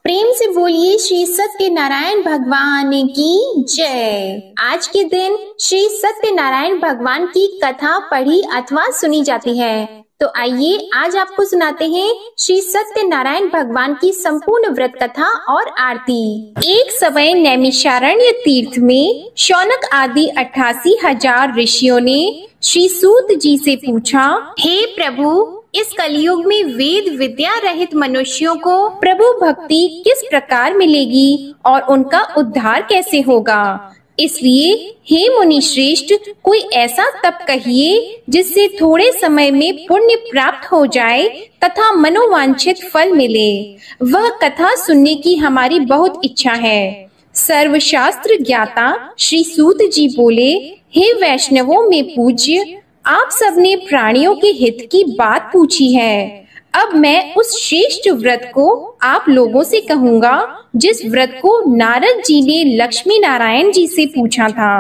प्रेम से बोलिए श्री सत्यनारायण भगवान की जय। आज के दिन श्री सत्यनारायण भगवान की कथा पढ़ी अथवा सुनी जाती है। तो आइए आज आपको सुनाते हैं श्री सत्यनारायण भगवान की संपूर्ण व्रत कथा और आरती। एक समय नैमिषारण्य तीर्थ में शौनक आदि 88,000 ऋषियों ने श्री सूत जी से पूछा, हे प्रभु, इस कलयुग में वेद विद्या रहित मनुष्यों को प्रभु भक्ति किस प्रकार मिलेगी और उनका उद्धार कैसे होगा। इसलिए हे मुनि श्रेष्ठ, कोई ऐसा तप कहिए जिससे थोड़े समय में पुण्य प्राप्त हो जाए तथा मनोवांछित फल मिले। वह कथा सुनने की हमारी बहुत इच्छा है। सर्वशास्त्र ज्ञाता श्री सूत जी बोले, हे वैष्णवों में पूज्य, आप सबने प्राणियों के हित की बात पूछी है। अब मैं उस श्रेष्ठ व्रत को आप लोगों से कहूँगा जिस व्रत को नारद जी ने लक्ष्मी नारायण जी से पूछा था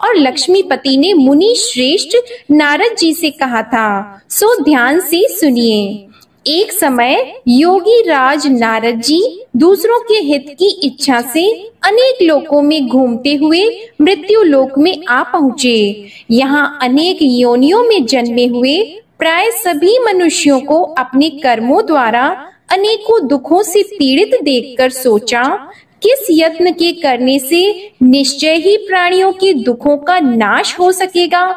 और लक्ष्मीपति ने मुनि श्रेष्ठ नारद जी से कहा था। सो ध्यान से सुनिए। एक समय योगी राज नारद जी दूसरों के हित की इच्छा से अनेक लोकों में घूमते हुए मृत्यु लोक में आ पहुँचे। यहाँ अनेक योनियों में जन्मे हुए प्राय सभी मनुष्यों को अपने कर्मों द्वारा अनेकों दुखों से पीड़ित देखकर सोचा, किस यत्न के करने से निश्चय ही प्राणियों के दुखों का नाश हो सकेगा।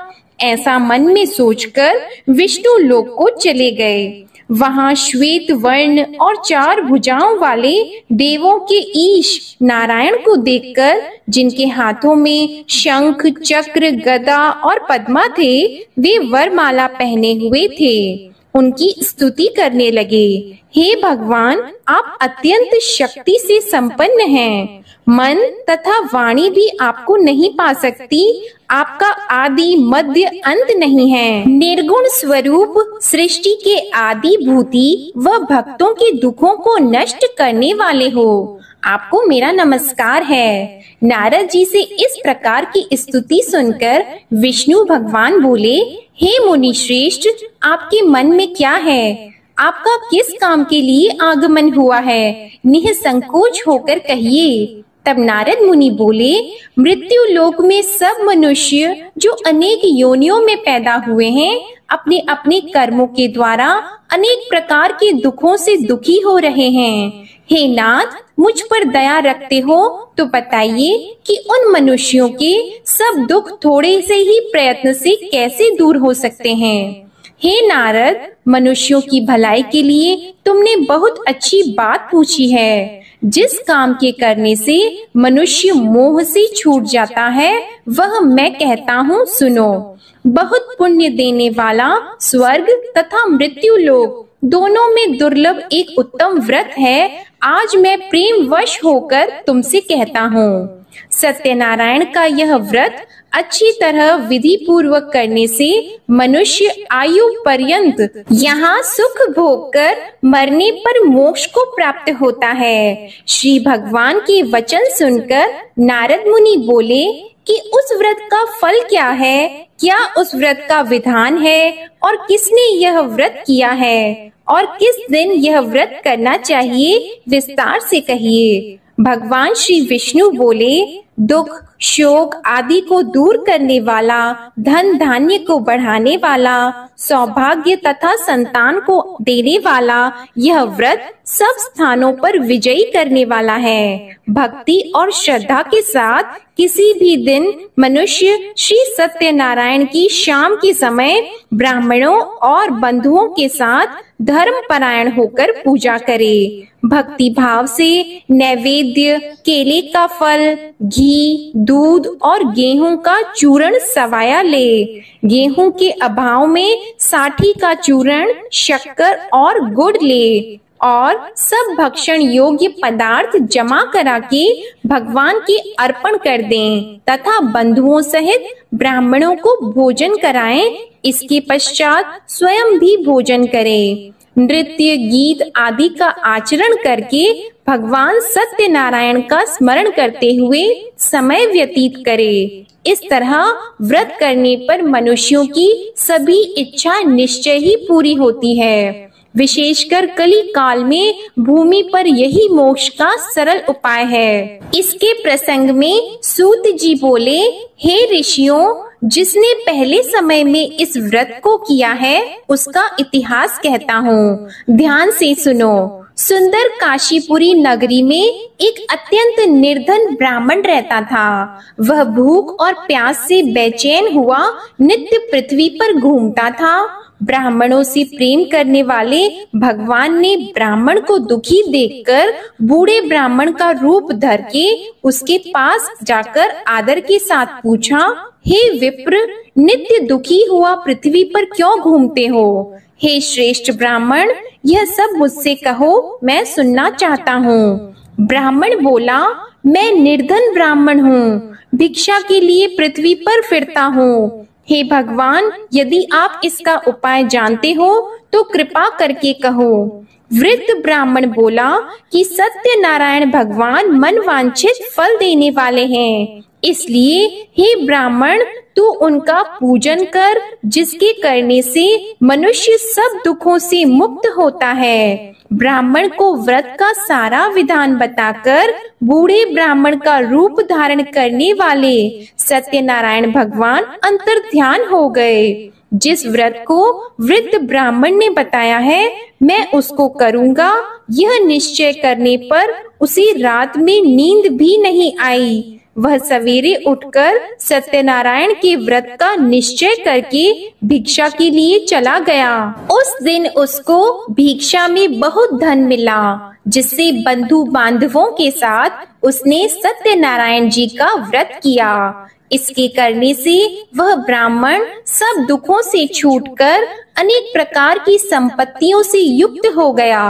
ऐसा मन में सोचकर विष्णु लोक को चले गए। वहाँ श्वेत वर्ण और 4 भुजाओं वाले देवों के ईश नारायण को देखकर, जिनके हाथों में शंख चक्र गदा और पद्मा थे, वे वरमाला पहने हुए थे, उनकी स्तुति करने लगे। हे भगवान, आप अत्यंत शक्ति से संपन्न हैं। मन तथा वाणी भी आपको नहीं पा सकती। आपका आदि मध्य अंत नहीं है। निर्गुण स्वरूप सृष्टि के आदि भूति व भक्तों के दुखों को नष्ट करने वाले हो। आपको मेरा नमस्कार है। नारद जी से इस प्रकार की स्तुति सुनकर विष्णु भगवान बोले, हे मुनि श्रेष्ठ, आपके मन में क्या है? आपका किस काम के लिए आगमन हुआ है? निःसंकोच होकर कहिए। तब नारद मुनि बोले, मृत्यु लोक में सब मनुष्य जो अनेक योनियों में पैदा हुए हैं, अपने अपने कर्मों के द्वारा अनेक प्रकार के दुखों से दुखी हो रहे हैं। हे नाथ, मुझ पर दया रखते हो तो बताइए कि उन मनुष्यों के सब दुख थोड़े से ही प्रयत्न से कैसे दूर हो सकते हैं। हे नारद, मनुष्यों की भलाई के लिए तुमने बहुत अच्छी बात पूछी है। जिस काम के करने से मनुष्य मोह से छूट जाता है, वह मैं कहता हूँ, सुनो। बहुत पुण्य देने वाला स्वर्ग तथा मृत्यु लोक दोनों में दुर्लभ एक उत्तम व्रत है। आज मैं प्रेम वश होकर तुमसे कहता हूँ। सत्यनारायण का यह व्रत अच्छी तरह विधि पूर्वक करने से मनुष्य आयु पर्यंत यहाँ सुख भोग कर मरने पर मोक्ष को प्राप्त होता है। श्री भगवान के वचन सुनकर नारद मुनि बोले कि उस व्रत का फल क्या है? क्या उस व्रत का विधान है और किसने यह व्रत किया है और किस दिन यह व्रत करना चाहिए? विस्तार से कहिए। भगवान श्री विष्णु बोले, दुख शोक आदि को दूर करने वाला, धन धान्य को बढ़ाने वाला, सौभाग्य तथा संतान को देने वाला यह व्रत सब स्थानों पर विजयी करने वाला है। भक्ति और श्रद्धा के साथ किसी भी दिन मनुष्य श्री सत्यनारायण की शाम के समय ब्राह्मणों और बंधुओं के साथ धर्म परायण होकर पूजा करे। भक्ति भाव से नैवेद्य, केले का फल, घी, दूध और गेहूं का चूर्ण सवाया ले। गेहूं के अभाव में साठी का चूर्ण, शक्कर और गुड़ ले और सब भक्षण योग्य पदार्थ जमा करा के भगवान के अर्पण कर दें तथा बंधुओं सहित ब्राह्मणों को भोजन कराएं। इसके पश्चात स्वयं भी भोजन करें। नृत्य गीत आदि का आचरण करके भगवान सत्यनारायण का स्मरण करते हुए समय व्यतीत करे। इस तरह व्रत करने पर मनुष्यों की सभी इच्छा निश्चय ही पूरी होती है। विशेषकर कली काल में भूमि पर यही मोक्ष का सरल उपाय है। इसके प्रसंग में सूत जी बोले, हे ऋषियों, जिसने पहले समय में इस व्रत को किया है उसका इतिहास कहता हूँ, ध्यान से सुनो। सुंदर काशीपुरी नगरी में एक अत्यंत निर्धन ब्राह्मण रहता था। वह भूख और प्यास से बेचैन हुआ नित्य पृथ्वी पर घूमता था। ब्राह्मणों से प्रेम करने वाले भगवान ने ब्राह्मण को दुखी देखकर बूढ़े ब्राह्मण का रूप धर के उसके पास जाकर आदर के साथ पूछा, हे विप्र, नित्य दुखी हुआ पृथ्वी पर क्यों घूमते हो? हे श्रेष्ठ ब्राह्मण, यह सब मुझसे कहो, मैं सुनना चाहता हूँ। ब्राह्मण बोला, मैं निर्धन ब्राह्मण हूँ, भिक्षा के लिए पृथ्वी पर फिरता हूँ। हे भगवान, यदि आप इसका उपाय जानते हो तो कृपा करके कहो। वृद्ध ब्राह्मण बोला कि सत्यनारायण भगवान मनवांछित फल देने वाले हैं, इसलिए हे ब्राह्मण, तू उनका पूजन कर, जिसके करने से मनुष्य सब दुखों से मुक्त होता है। ब्राह्मण को व्रत का सारा विधान बताकर बूढ़े ब्राह्मण का रूप धारण करने वाले सत्यनारायण भगवान अंतर्ध्यान हो गए। जिस व्रत को वृद्ध ब्राह्मण ने बताया है, मैं उसको करूँगा, यह निश्चय करने पर उसी रात में नींद भी नहीं आई। वह सवेरे उठकर सत्यनारायण के व्रत का निश्चय करके भिक्षा के लिए चला गया। उस दिन उसको भिक्षा में बहुत धन मिला, जिससे बंधु बांधवों के साथ उसने सत्यनारायण जी का व्रत किया। इसके करने से वह ब्राह्मण सब दुखों से छूटकर अनेक प्रकार की संपत्तियों से युक्त हो गया।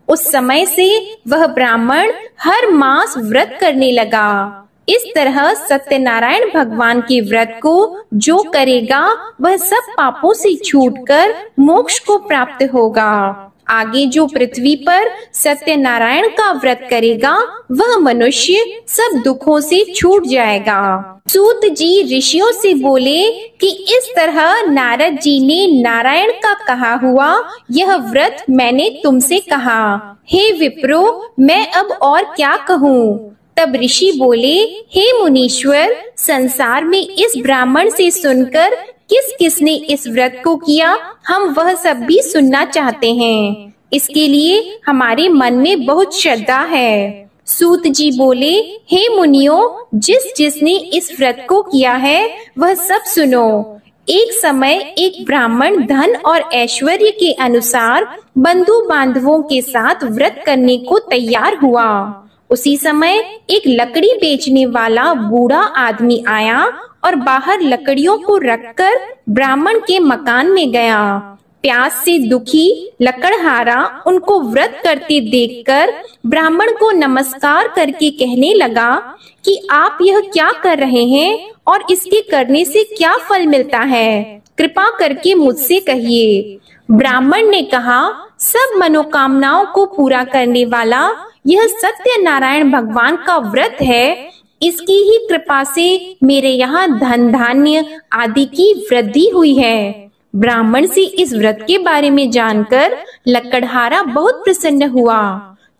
उस समय से वह ब्राह्मण हर मास व्रत करने लगा। इस तरह सत्यनारायण भगवान के व्रत को जो करेगा वह सब पापों से छूटकर मोक्ष को प्राप्त होगा। आगे जो पृथ्वी पर सत्यनारायण का व्रत करेगा वह मनुष्य सब दुखों से छूट जाएगा। सूत जी ऋषियों से बोले कि इस तरह नारद जी ने नारायण का कहा हुआ यह व्रत मैंने तुमसे कहा। हे विप्रो, मैं अब और क्या कहूँ? तब ऋषि बोले, हे मुनीश्वर, संसार में इस ब्राह्मण से सुनकर किस किसने इस व्रत को किया, हम वह सब भी सुनना चाहते हैं। इसके लिए हमारे मन में बहुत श्रद्धा है। सूत जी बोले, हे मुनियों, जिसने इस व्रत को किया है वह सब सुनो। एक समय एक ब्राह्मण धन और ऐश्वर्य के अनुसार बंधु बांधवों के साथ व्रत करने को तैयार हुआ। उसी समय एक लकड़ी बेचने वाला बूढ़ा आदमी आया और बाहर लकड़ियों को रखकर ब्राह्मण के मकान में गया। प्यास से दुखी लकड़हारा उनको व्रत करते देखकर ब्राह्मण को नमस्कार करके कहने लगा कि आप यह क्या कर रहे हैं और इसके करने से क्या फल मिलता है, कृपा करके मुझसे कहिए। ब्राह्मण ने कहा, सब मनोकामनाओं को पूरा करने वाला यह सत्यनारायण भगवान का व्रत है। इसकी ही कृपा से मेरे यहाँ धन धान्य आदि की वृद्धि हुई है। ब्राह्मण से इस व्रत के बारे में जानकर लकड़हारा बहुत प्रसन्न हुआ।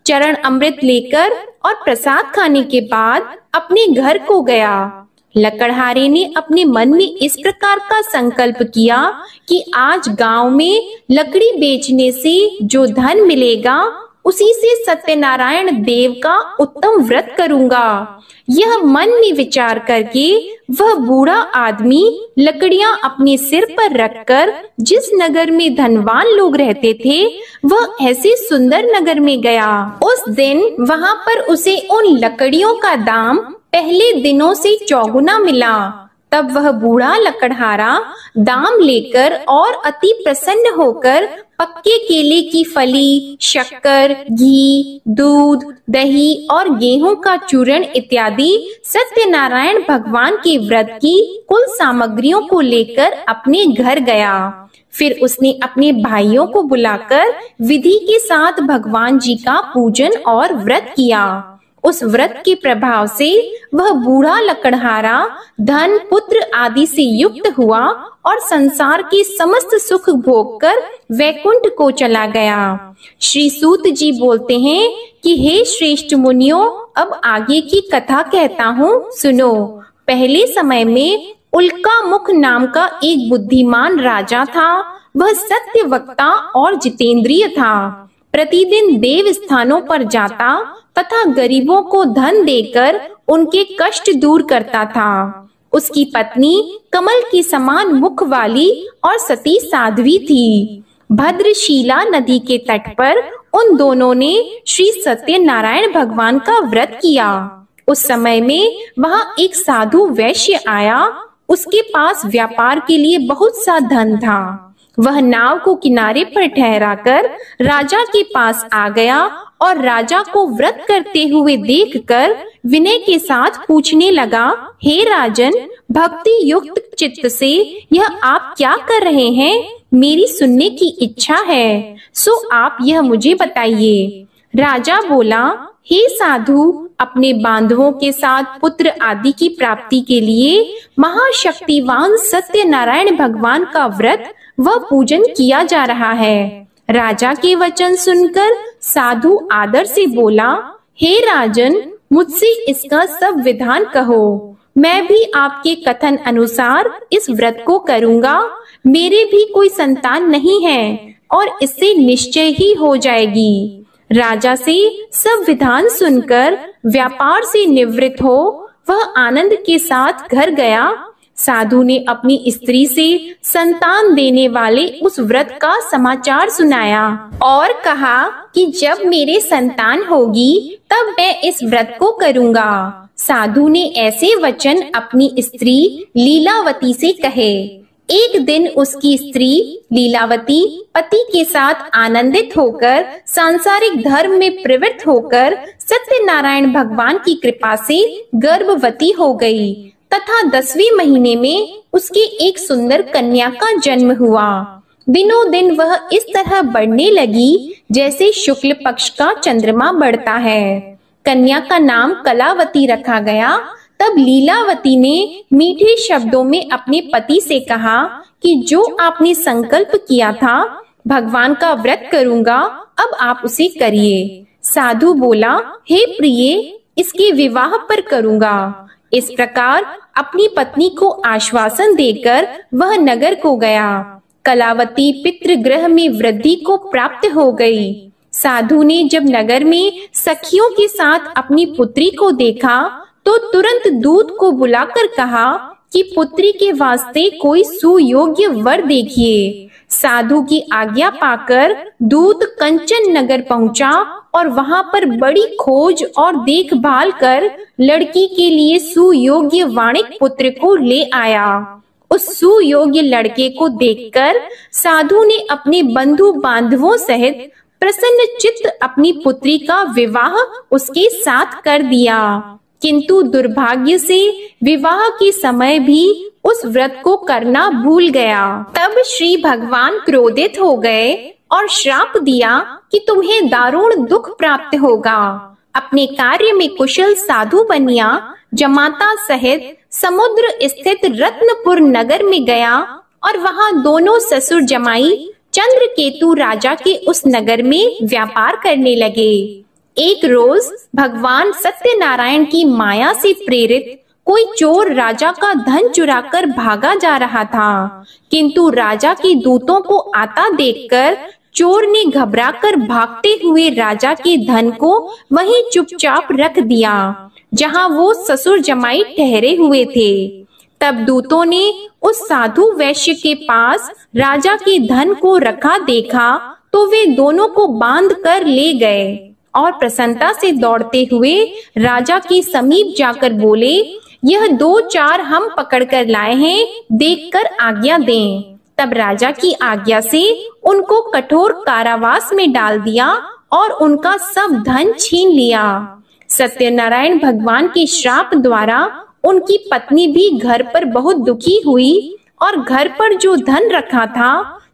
चरण अमृत लेकर और प्रसाद खाने के बाद अपने घर को गया। लकड़हारे ने अपने मन में इस प्रकार का संकल्प किया कि आज गांव में लकड़ी बेचने से जो धन मिलेगा उसी से सत्यनारायण देव का उत्तम व्रत करूंगा। यह मन में विचार करके वह बूढ़ा आदमी लकड़ियां अपने सिर पर रखकर जिस नगर में धनवान लोग रहते थे वह ऐसे सुंदर नगर में गया। उस दिन वहां पर उसे उन लकड़ियों का दाम पहले दिनों से चौगुना मिला। तब वह बूढ़ा लकड़हारा दाम लेकर और अति प्रसन्न होकर पक्के केले की फली, शक्कर, घी, दूध, दही और गेहूं का चूर्ण इत्यादि सत्यनारायण भगवान के व्रत की कुल सामग्रियों को लेकर अपने घर गया। फिर उसने अपने भाइयों को बुलाकर विधि के साथ भगवान जी का पूजन और व्रत किया। उस व्रत के प्रभाव से वह बूढ़ा लकड़हारा धन पुत्र आदि से युक्त हुआ और संसार के समस्त सुख भोग कर वैकुंठ को चला गया। श्री सूत जी बोलते हैं कि हे श्रेष्ठ मुनियों, अब आगे की कथा कहता हूँ, सुनो। पहले समय में उल्का मुख नाम का एक बुद्धिमान राजा था। वह सत्य वक्ता और जितेंद्रिय था। प्रतिदिन देव स्थानों पर जाता तथा गरीबों को धन देकर उनके कष्ट दूर करता था। उसकी पत्नी कमल की समान मुख वाली और सती साध्वी थी। भद्रशीला नदी के तट पर उन दोनों ने श्री सत्यनारायण भगवान का व्रत किया। उस समय में वहां एक साधु वैश्य आया। उसके पास व्यापार के लिए बहुत सा धन था। वह नाव को किनारे पर ठहराकर राजा के पास आ गया और राजा को व्रत करते हुए देखकर विनय के साथ पूछने लगा, हे राजन, भक्ति युक्त चित्त से यह आप क्या कर रहे हैं? मेरी सुनने की इच्छा है, सो आप यह मुझे बताइए। राजा बोला, हे साधु, अपने बांधवों के साथ पुत्र आदि की प्राप्ति के लिए महाशक्तिवान सत्यनारायण भगवान का व्रत व पूजन किया जा रहा है। राजा के वचन सुनकर साधु आदर से बोला, हे राजन, मुझसे इसका सब विधान कहो। मैं भी आपके कथन अनुसार इस व्रत को करूंगा। मेरे भी कोई संतान नहीं है और इससे निश्चय ही हो जाएगी। राजा से सब विधान सुनकर व्यापार से निवृत्त हो वह आनंद के साथ घर गया। साधु ने अपनी स्त्री से संतान देने वाले उस व्रत का समाचार सुनाया और कहा कि जब मेरे संतान होगी तब मैं इस व्रत को करूंगा। साधु ने ऐसे वचन अपनी स्त्री लीलावती से कहे। एक दिन उसकी स्त्री लीलावती पति के साथ आनंदित होकर सांसारिक धर्म में प्रवृत्त होकर सत्यनारायण भगवान की कृपा से गर्भवती हो गई तथा 10वें महीने में उसके एक सुंदर कन्या का जन्म हुआ। दिनों दिन वह इस तरह बढ़ने लगी जैसे शुक्ल पक्ष का चंद्रमा बढ़ता है। कन्या का नाम कलावती रखा गया। तब लीलावती ने मीठे शब्दों में अपने पति से कहा कि जो आपने संकल्प किया था भगवान का व्रत करूंगा, अब आप उसे करिए। साधु बोला, हे प्रिय, इसके विवाह पर करूंगा। इस प्रकार अपनी पत्नी को आश्वासन देकर वह नगर को गया। कलावती पितृगृह में वृद्धि को प्राप्त हो गई। साधु ने जब नगर में सखियों के साथ अपनी पुत्री को देखा तो तुरंत दूत को बुलाकर कहा कि पुत्री के वास्ते कोई सुयोग्य वर देखिए। साधु की आज्ञा पाकर दूत कंचन नगर पहुंचा और वहां पर बड़ी खोज और देखभाल कर लड़की के लिए सुयोग्य वाणिक पुत्र को ले आया। उस सुयोग्य लड़के को देखकर साधु ने अपने बंधु बांधवों सहित प्रसन्न चित्त अपनी पुत्री का विवाह उसके साथ कर दिया। किंतु दुर्भाग्य से विवाह के समय भी उस व्रत को करना भूल गया। तब श्री भगवान क्रोधित हो गए और श्राप दिया कि तुम्हें दारुण दुख प्राप्त होगा। अपने कार्य में कुशल साधु बनिया जमाता सहित समुद्र स्थित रत्नपुर नगर में गया और वहां दोनों ससुर जमाई चंद्रकेतु राजा के उस नगर में व्यापार करने लगे। एक रोज भगवान सत्यनारायण की माया से प्रेरित कोई चोर राजा का धन चुराकर भागा जा रहा था, किंतु राजा के दूतों को आता देखकर चोर ने घबराकर भागते हुए राजा के धन को वहीं चुपचाप रख दिया जहां वो ससुर जमाई ठहरे हुए थे। तब दूतों ने उस साधु वैश्य के पास राजा के धन को रखा देखा तो वे दोनों को बांध कर ले गए और प्रसन्नता से दौड़ते हुए राजा के समीप जाकर बोले, यह 2-4 हम पकड़ कर लाए हैं, देखकर आज्ञा दें। तब राजा की आज्ञा से उनको कठोर कारावास में डाल दिया और उनका सब धन छीन लिया। सत्यनारायण भगवान के श्राप द्वारा उनकी पत्नी भी घर पर बहुत दुखी हुई और घर पर जो धन रखा था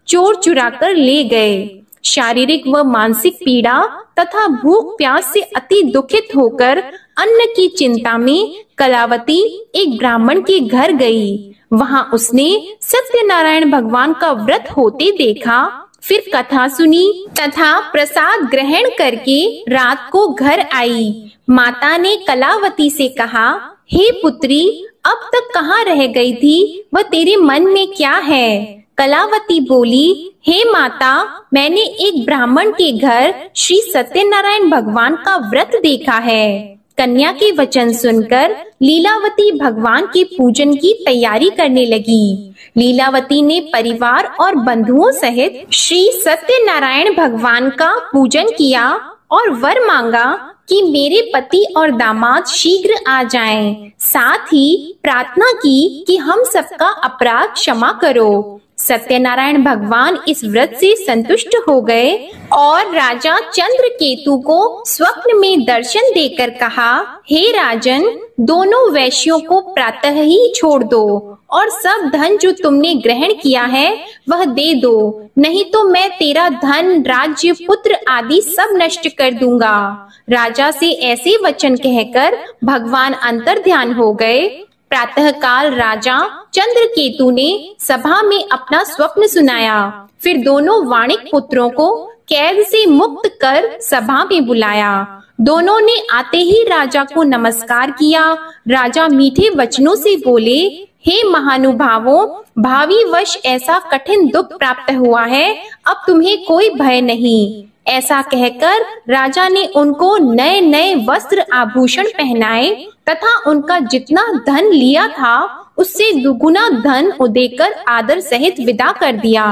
चोर चुरा कर ले गए। शारीरिक व मानसिक पीड़ा तथा भूख प्यास से अति दुखित होकर अन्न की चिंता में कलावती एक ब्राह्मण के घर गई। वहां उसने सत्यनारायण भगवान का व्रत होते देखा, फिर कथा सुनी तथा प्रसाद ग्रहण करके रात को घर आई। माता ने कलावती से कहा, हे पुत्री, अब तक कहाँ रह गई थी? वह तेरे मन में क्या है? कलावती बोली, हे माता, मैंने एक ब्राह्मण के घर श्री सत्यनारायण भगवान का व्रत देखा है। कन्या के वचन सुनकर लीलावती भगवान के पूजन की तैयारी करने लगी। लीलावती ने परिवार और बंधुओं सहित श्री सत्यनारायण भगवान का पूजन किया और वर मांगा कि मेरे पति और दामाद शीघ्र आ जाएं। साथ ही प्रार्थना की कि हम सबका अपराध क्षमा करो। सत्यनारायण भगवान इस व्रत से संतुष्ट हो गए और राजा चंद्रकेतु को स्वप्न में दर्शन देकर कहा, हे राजन, दोनों वैश्यों को प्रातः ही छोड़ दो और सब धन जो तुमने ग्रहण किया है वह दे दो, नहीं तो मैं तेरा धन, राज्य, पुत्र आदि सब नष्ट कर दूंगा। राजा से ऐसे वचन कहकर भगवान अंतर्ध्यान हो गए। प्रातः काल राजा चंद्रकेतु ने सभा में अपना स्वप्न सुनाया। फिर दोनों वाणिक पुत्रों को कैद से मुक्त कर सभा में बुलाया। दोनों ने आते ही राजा को नमस्कार किया। राजा मीठे वचनों से बोले, हे महानुभावों, भावी वर्ष ऐसा कठिन दुख प्राप्त हुआ है, अब तुम्हें कोई भय नहीं। ऐसा कहकर राजा ने उनको नए नए वस्त्र आभूषण पहनाए तथा उनका जितना धन लिया था उससे दुगुना धन देकर आदर सहित विदा कर दिया।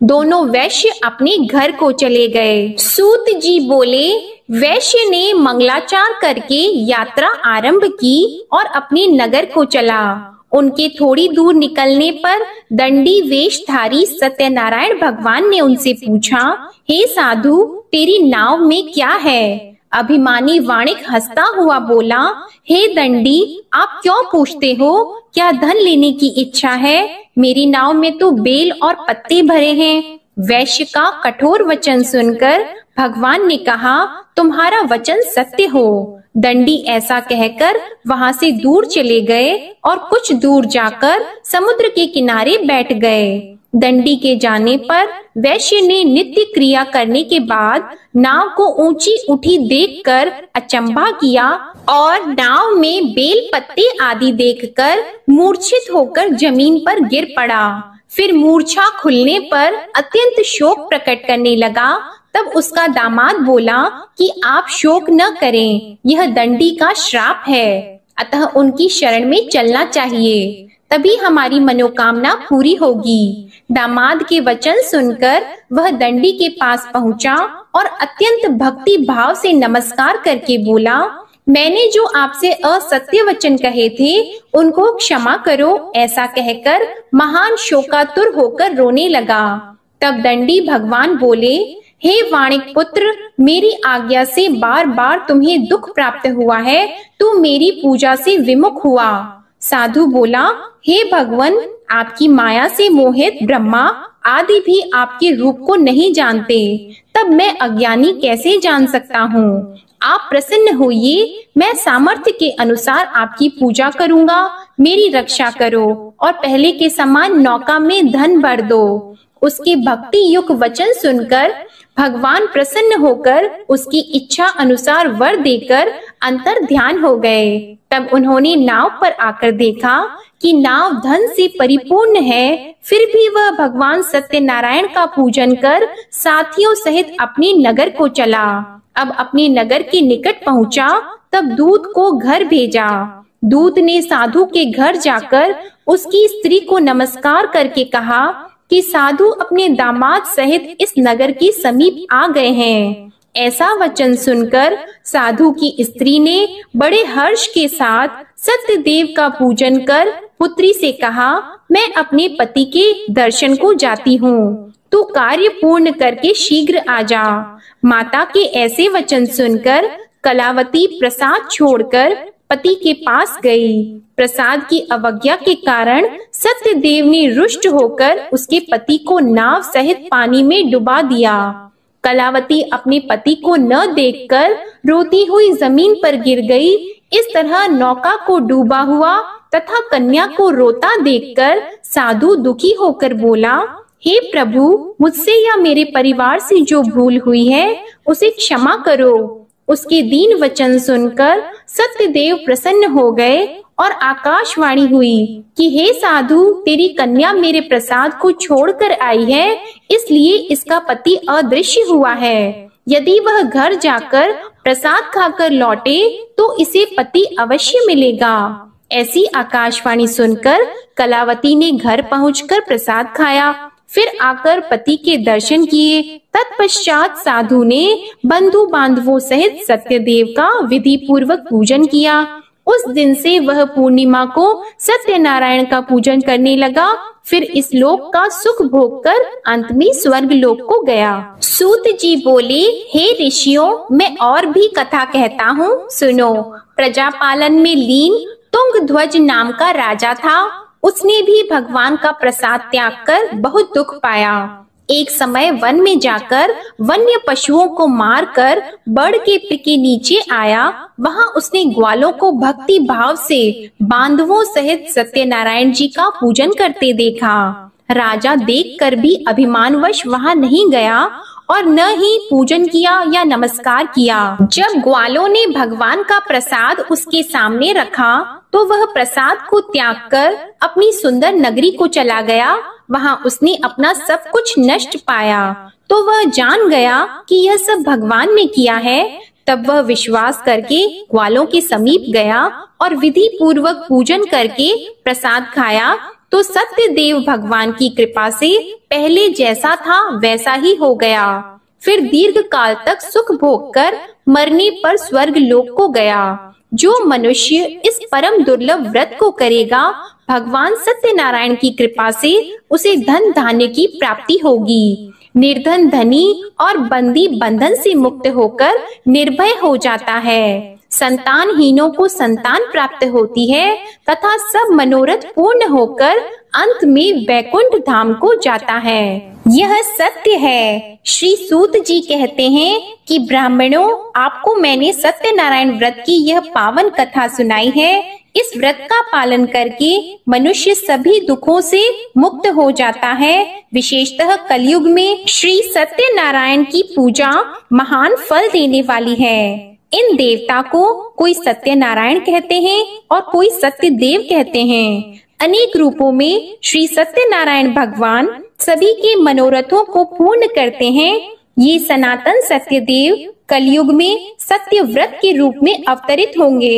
दोनों वैश्य अपने घर को चले गए। सूत जी बोले, वैश्य ने मंगलाचार करके यात्रा आरंभ की और अपने नगर को चला। उनके थोड़ी दूर निकलने पर दंडी वेशधारी सत्यनारायण भगवान ने उनसे पूछा, हे साधु, तेरी नाव में क्या है? अभिमानी वाणिक हंसता हुआ बोला, हे दंडी, आप क्यों पूछते हो? क्या धन लेने की इच्छा है? मेरी नाव में तो बेल और पत्ते भरे हैं। वैश्य का कठोर वचन सुनकर भगवान ने कहा, तुम्हारा वचन सत्य हो। दंडी ऐसा कहकर वहां से दूर चले गए और कुछ दूर जाकर समुद्र के किनारे बैठ गए। दंडी के जाने पर वैश्य ने नित्य क्रिया करने के बाद नाव को ऊंची उठी देखकर अचंभा किया और नाव में बेल पत्ते आदि देखकर मूर्छित होकर जमीन पर गिर पड़ा। फिर मूर्छा खुलने पर अत्यंत शोक प्रकट करने लगा। तब उसका दामाद बोला कि आप शोक न करें, यह दंडी का श्राप है, अतः उनकी शरण में चलना चाहिए, तभी हमारी मनोकामना पूरी होगी। दामाद के वचन सुनकर वह दंडी के पास पहुंचा और अत्यंत भक्ति भाव से नमस्कार करके बोला, मैंने जो आपसे असत्य वचन कहे थे उनको क्षमा करो। ऐसा कहकर महान शोकातुर होकर रोने लगा। तब दंडी भगवान बोले, हे वाणिक पुत्र, मेरी आज्ञा से बार बार तुम्हें दुख प्राप्त हुआ है, तू मेरी पूजा से विमुख हुआ। साधु बोला, हे भगवान, आपकी माया से मोहित ब्रह्मा आदि भी आपके रूप को नहीं जानते, तब मैं अज्ञानी कैसे जान सकता हूँ? आप प्रसन्न होइए, मैं सामर्थ्य के अनुसार आपकी पूजा करूँगा। मेरी रक्षा करो और पहले के समान नौका में धन भर दो। उसके भक्ति युक्त वचन सुनकर भगवान प्रसन्न होकर उसकी इच्छा अनुसार वर देकर अंतर ध्यान हो गए। तब उन्होंने नाव पर आकर देखा कि नाव धन से परिपूर्ण है, फिर भी वह भगवान सत्यनारायण का पूजन कर साथियों सहित अपने नगर को चला। अब अपने नगर के निकट पहुंचा, तब दूत को घर भेजा। दूत ने साधु के घर जाकर उसकी स्त्री को नमस्कार करके कहा कि साधु अपने दामाद सहित इस नगर के समीप आ गए हैं। ऐसा वचन सुनकर साधु की स्त्री ने बड़े हर्ष के साथ सत्यदेव का पूजन कर पुत्री से कहा, मैं अपने पति के दर्शन को जाती हूँ, तू कार्य पूर्ण करके शीघ्र आ जा। माता के ऐसे वचन सुनकर कलावती प्रसाद छोड़कर पति के पास गई। प्रसाद की अवज्ञा के कारण सत्यदेव ने रुष्ट होकर उसके पति को नाव सहित पानी में डुबा दिया। कलावती अपने पति को न देखकर रोती हुई जमीन पर गिर गई। इस तरह नौका को डूबा हुआ तथा कन्या को रोता देखकर साधु दुखी होकर बोला, हे प्रभु, मुझसे या मेरे परिवार से जो भूल हुई है उसे क्षमा करो। उसके दीन वचन सुनकर सत्यदेव प्रसन्न हो गए और आकाशवाणी हुई कि हे साधु, तेरी कन्या मेरे प्रसाद को छोड़कर आई है, इसलिए इसका पति अदृश्य हुआ है। यदि वह घर जाकर प्रसाद खाकर लौटे तो इसे पति अवश्य मिलेगा। ऐसी आकाशवाणी सुनकर कलावती ने घर पहुंचकर प्रसाद खाया, फिर आकर पति के दर्शन किए। तत्पश्चात साधु ने बंधु बांधवों सहित सत्यदेव का विधि पूर्वक पूजन किया। उस दिन से वह पूर्णिमा को सत्यनारायण का पूजन करने लगा। फिर इस लोक का सुख भोग कर अंत में स्वर्ग लोक को गया। सूत जी बोले, हे ऋषियों, मैं और भी कथा कहता हूँ, सुनो। प्रजापालन में लीन तुंगध्वज नाम का राजा था। उसने भी भगवान का प्रसाद त्याग कर बहुत दुख पाया। एक समय वन में जाकर वन्य पशुओं को मारकर बड़ के पेड़ के नीचे आया। वहां उसने ग्वालों को भक्ति भाव से बांधवों सहित सत्यनारायण जी का पूजन करते देखा। राजा देखकर भी अभिमानवश वहां नहीं गया और न ही पूजन किया या नमस्कार किया। जब ग्वालों ने भगवान का प्रसाद उसके सामने रखा तो वह प्रसाद को त्याग कर अपनी सुंदर नगरी को चला गया। वहां उसने अपना सब कुछ नष्ट पाया तो वह जान गया कि यह सब भगवान ने किया है। तब वह विश्वास करके ग्वालों के समीप गया और विधि पूर्वक पूजन करके प्रसाद खाया तो सत्यदेव भगवान की कृपा से पहले जैसा था वैसा ही हो गया। फिर दीर्घ काल तक सुख भोग कर मरने पर स्वर्ग लोक को गया। जो मनुष्य इस परम दुर्लभ व्रत को करेगा, भगवान सत्यनारायण की कृपा से उसे धन धान्य की प्राप्ति होगी। निर्धन धनी और बंदी बंधन से मुक्त होकर निर्भय हो जाता है। संतानहीनों को संतान प्राप्त होती है तथा सब मनोरथ पूर्ण होकर अंत में वैकुंठ धाम को जाता है। यह सत्य है। श्री सूत जी कहते हैं कि ब्राह्मणों, आपको मैंने सत्यनारायण व्रत की यह पावन कथा सुनाई है। इस व्रत का पालन करके मनुष्य सभी दुखों से मुक्त हो जाता है। विशेषतः कलयुग में श्री सत्यनारायण की पूजा महान फल देने वाली है। इन देवता को कोई सत्यनारायण कहते हैं और कोई सत्यदेव कहते हैं। अनेक रूपों में श्री सत्यनारायण भगवान सभी के मनोरथों को पूर्ण करते हैं। ये सनातन सत्यदेव कलयुग में सत्य व्रत के रूप में अवतरित होंगे।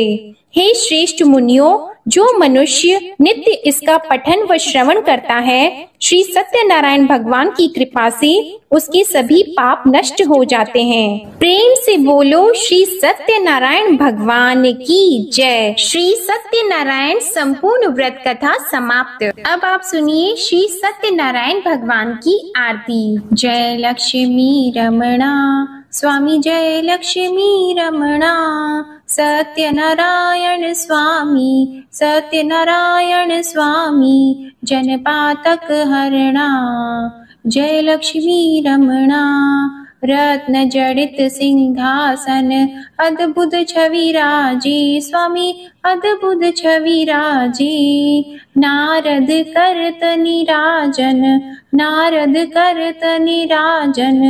हे श्रेष्ठ मुनियों, जो मनुष्य नित्य इसका पठन व श्रवण करता है, श्री सत्यनारायण भगवान की कृपा से उसके सभी पाप नष्ट हो जाते हैं। प्रेम से बोलो श्री सत्यनारायण भगवान की जय। श्री सत्यनारायण संपूर्ण व्रत कथा समाप्त। अब आप सुनिए श्री सत्यनारायण भगवान की आरती। जय लक्ष्मी रमणा स्वामी, जय लक्ष्मी रमणा। सत्यनारायण स्वामी, सत्यनारायण स्वामी, जनपातक हरणा। जय लक्ष्मी रमणा। रत्न जड़ित सिंहासन, अद्भुत छवि राजी स्वामी, अद्भुत छवि राजी। नारद करत निराजन, नारद करत निराजन,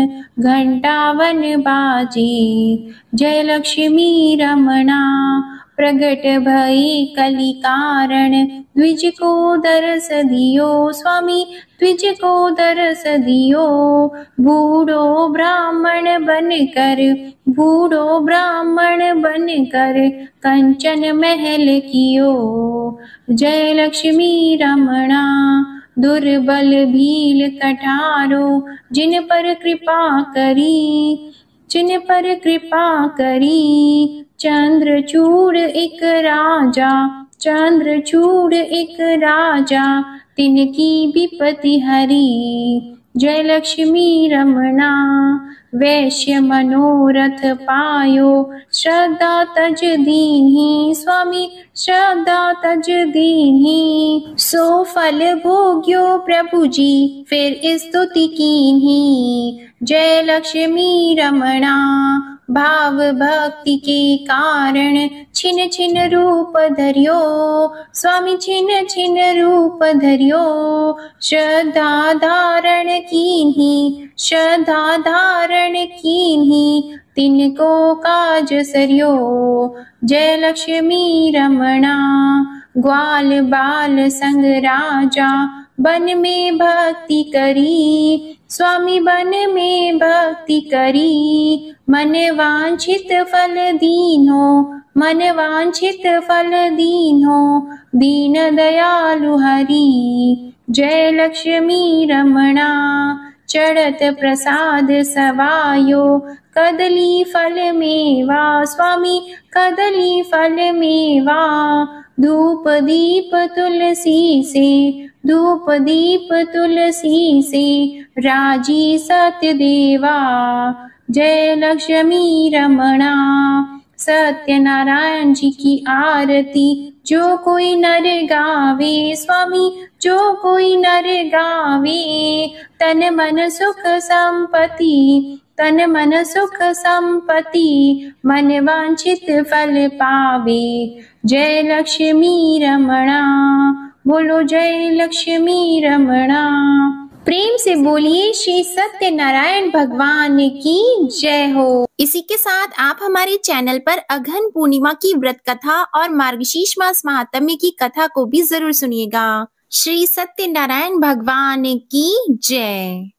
घंटावन बाजी। जय लक्ष्मी रमणा। प्रगट भई कलि कारण, द्विज को दरस दियो स्वामी, द्विज को दरस दियो। बूढ़ो ब्राह्मण बनकर, बूढ़ो ब्राह्मण बनकर, कंचन महल कियो। जय लक्ष्मी रमणा। दुर्बल भील कठारो, जिन पर कृपा करी, जिन पर कृपा करी। चंद्रचूड़ एक राजा, चंद्रचूड़ एक राजा, तिनकी विपत्ति हरी। जय लक्ष्मी रमणा। वैश्य मनोरथ पायो, श्रद्धा तज दीन्ही। स्वामी श्रद्धा तज दीन्ही। सो फल भोग्यो प्रभु जी, फिर स्तुति कीन्ही। जय लक्ष्मी रमणा। भाव भक्ति के कारण छिन छिन रूप धरियो। स्वामी छिन छिन रूप धरियो। श्रद्धा धारण कीन्ही, श्रद्धा धारण कीन्ही। तिनको काज सरियो। जय लक्ष्मी रमणा। ग्वाल बाल संग राजा, बन में भक्ति करी। स्वामी बन में भक्ति करी। मन वांछित फल दीन्हो, मन वांछित फल दीन्हो। दीन दयालु हरि। जय लक्ष्मी रमणा। चढ़त प्रसाद सवायो, कदली फल मेवा। स्वामी कदली फल मेवा। धूप दीप तुलसी से, धूप दीप तुलसी से। राजी सत्य देवा। जय लक्ष्मी रमणा। सत्यनारायण जी की आरती जो कोई नर गावे। स्वामी जो कोई नर गावे। तन मन सुख संपत्ति, तन मन सुख संपत्ति। मन वांछित फल पावे। जय लक्ष्मी रमणा। बोलो जय लक्ष्मी रमणा। प्रेम से बोलिए श्री सत्यनारायण भगवान की जय हो। इसी के साथ आप हमारे चैनल पर अघन पूर्णिमा की व्रत कथा और मार्गशीर्ष मास महात्म्य की कथा को भी जरूर सुनिएगा। श्री सत्यनारायण भगवान की जय।